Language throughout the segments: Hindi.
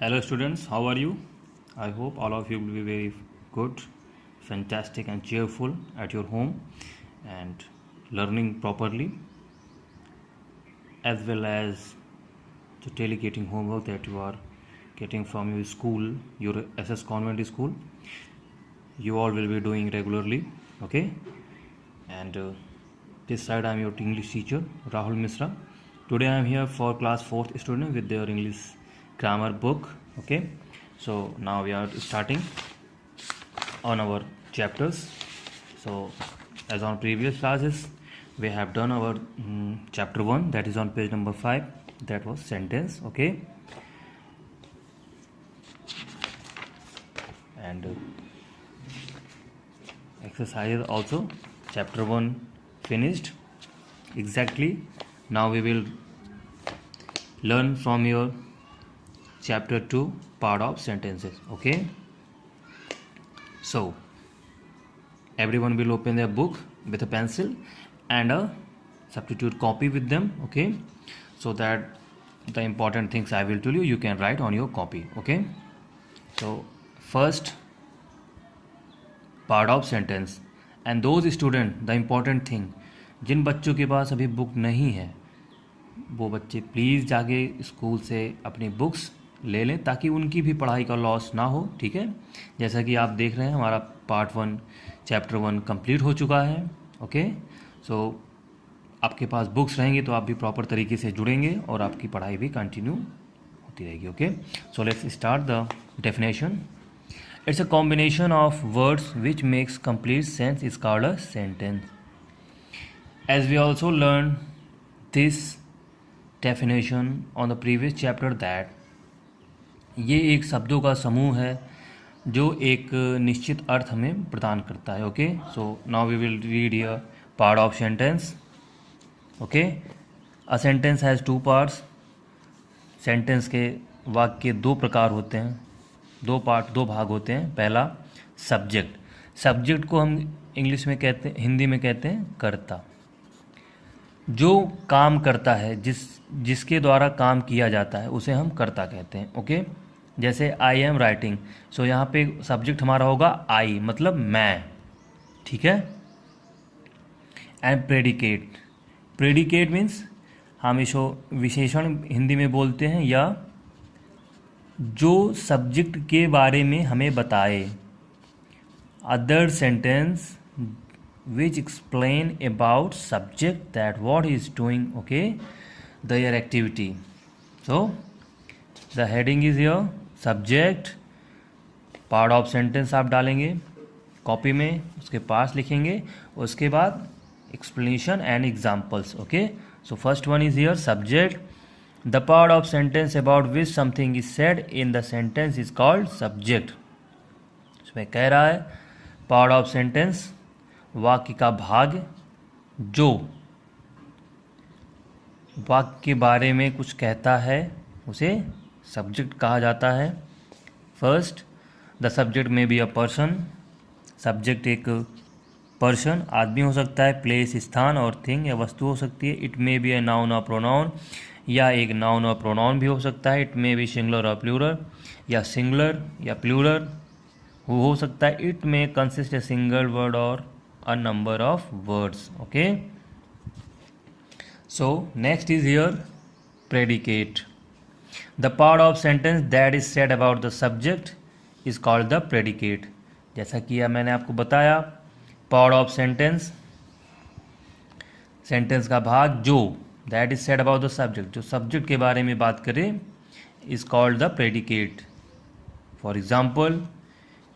Hello students, how are you? I hope all of you will be very good, fantastic and cheerful at your home and learning properly, as well as the daily getting homework that you are getting from your school, your SS Convent school. You all will be doing regularly, okay? And this side I am your English teacher Rahul Misra. Today I am here for class 4th student with their English grammar book, okay? So now we are starting on our chapters. So as on previous classes we have done our chapter 1, that is on page number 5, that was sentence, okay? And exercises also, chapter 1 finished exactly. Now we will learn from your chapter 2 part of sentences, okay? So everyone will open their book with a pencil and a substitute copy with them, okay? So that the important things I will tell you can write on your copy, okay? So first part of sentence, and those student, the important thing, जिन बच्चों के पास अभी बुक नहीं है वो बच्चे प्लीज़ जाके स्कूल से अपनी बुक्स ले लें ताकि उनकी भी पढ़ाई का लॉस ना हो, ठीक है? जैसा कि आप देख रहे हैं हमारा पार्ट 1 चैप्टर 1 कंप्लीट हो चुका है, ओके? सो आपके पास बुक्स रहेंगी तो आप भी प्रॉपर तरीके से जुड़ेंगे और आपकी पढ़ाई भी कंटिन्यू होती रहेगी, okay? So let's start the definition. It's a combination of words which makes complete sense is called a sentence. As we also learned this definition on the previous chapter that ये एक शब्दों का समूह है जो एक निश्चित अर्थ हमें प्रदान करता है, okay? So now we will read here part of sentence, okay? A sentence has 2 parts. Sentence के वाक्य के 2 प्रकार होते हैं, 2 भाग होते हैं. पहला सब्जेक्ट. सब्जेक्ट को हम इंग्लिश में कहते हैं, हिंदी में कहते हैं कर्ता. जो काम करता है, जिसके द्वारा काम किया जाता है उसे हम कर्ता कहते हैं, ओके? जैसे आई एम राइटिंग, सो यहाँ पे सब्जेक्ट हमारा होगा आई, मतलब मैं, ठीक है? And predicate. प्रेडिकेट मीन्स हम इसको विशेषण हिंदी में बोलते हैं, या जो सब्जेक्ट के बारे में हमें बताए. Other sentence which explain about subject that what he is doing, okay, their activity. So the heading is here subject. part of sentence आप डालेंगे कॉपी में, उसके पास लिखेंगे, उसके बाद explanation and examples, okay? So first one is here subject. The part of sentence about which something is said in the sentence is called subject. इसमें कह रहा है part of sentence, वाक्य का भाग जो वाक्य के बारे में कुछ कहता है उसे सब्जेक्ट कहा जाता है. फर्स्ट, द सब्जेक्ट में बी अ पर्सन. सब्जेक्ट एक पर्सन, आदमी हो सकता है, प्लेस स्थान, और थिंग या वस्तु हो सकती है. It may be a noun और प्रोनाउन, या एक नाउन और प्रोनाउन भी हो सकता है. इट मे बी सिंगुलर और प्लूरल, या सिंगुलर या प्लूरल हो सकता है. It may consist a single word और a number of words, okay? So next is here predicate. The part of sentence that is said about the subject is called the predicate. जैसा कि मैंने आपको बताया, part of sentence, सेंटेंस का भाग जो that is said about the subject, जो सब्जेक्ट के बारे में बात करे, is called the predicate. For example,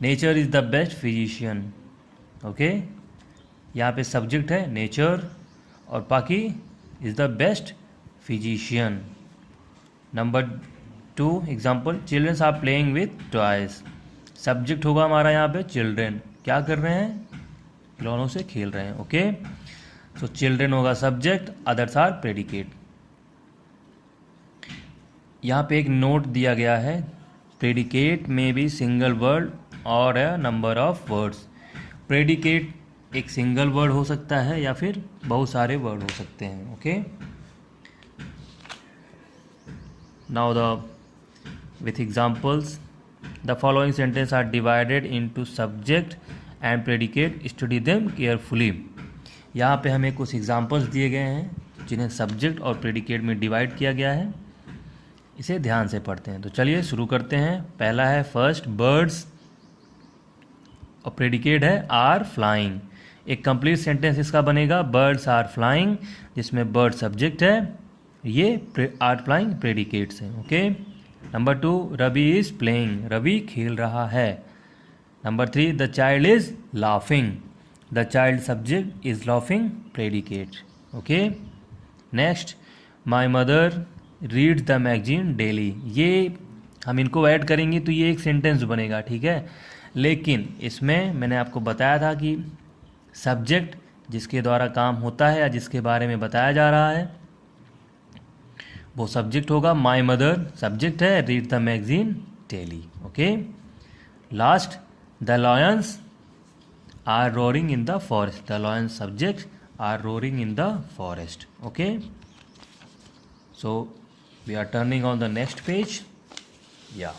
nature is the best physician, okay? यहाँ पे सब्जेक्ट है नेचर और बाकी is the best physician. Number 2 example, childrens are playing with toys. Subject होगा हमारा यहाँ पे चिल्ड्रन, क्या कर रहे हैं? खिलौनों से खेल रहे हैं, ओके? सो चिल्ड्रन होगा सब्जेक्ट, अदर्स आर प्रेडिकेट. यहाँ पे एक नोट दिया गया है, प्रेडिकेट में बी सिंगल वर्ड और a number of words. Predicate एक सिंगल वर्ड हो सकता है या फिर बहुत सारे वर्ड हो सकते हैं, okay? Now the with examples. The following sentences are divided into subject and predicate. Study them carefully. यहाँ पे हमें कुछ एग्जाम्पल्स दिए गए हैं जिन्हें सब्जेक्ट और प्रेडिकेट में डिवाइड किया गया है, इसे ध्यान से पढ़ते हैं। तो चलिए शुरू करते हैं। पहला है फर्स्ट, बर्ड्स, और प्रेडिकेट है आर फ्लाइंग। एक कंप्लीट सेंटेंस इसका बनेगा बर्ड्स आर फ्लाइंग, जिसमें बर्ड सब्जेक्ट है, ये आर फ्लाइंग प्रेडिकेट्स हैं। Okay. Number 2, Ravi is playing, Ravi खेल रहा है। Number 3, the child is laughing, the child subject is laughing predicate. Okay. Next, my mother reads the magazine daily, ये हम इनको ऐड करेंगे तो ये एक सेंटेंस बनेगा, ठीक है। लेकिन इसमें मैंने आपको बताया था कि सब्जेक्ट जिसके द्वारा काम होता है या जिसके बारे में बताया जा रहा है वो सब्जेक्ट होगा। माई मदर सब्जेक्ट है, read the magazine daily. Okay. Last, the lions are roaring in the forest, the lions subject are roaring in the forest. Okay. So we are turning on the next page. या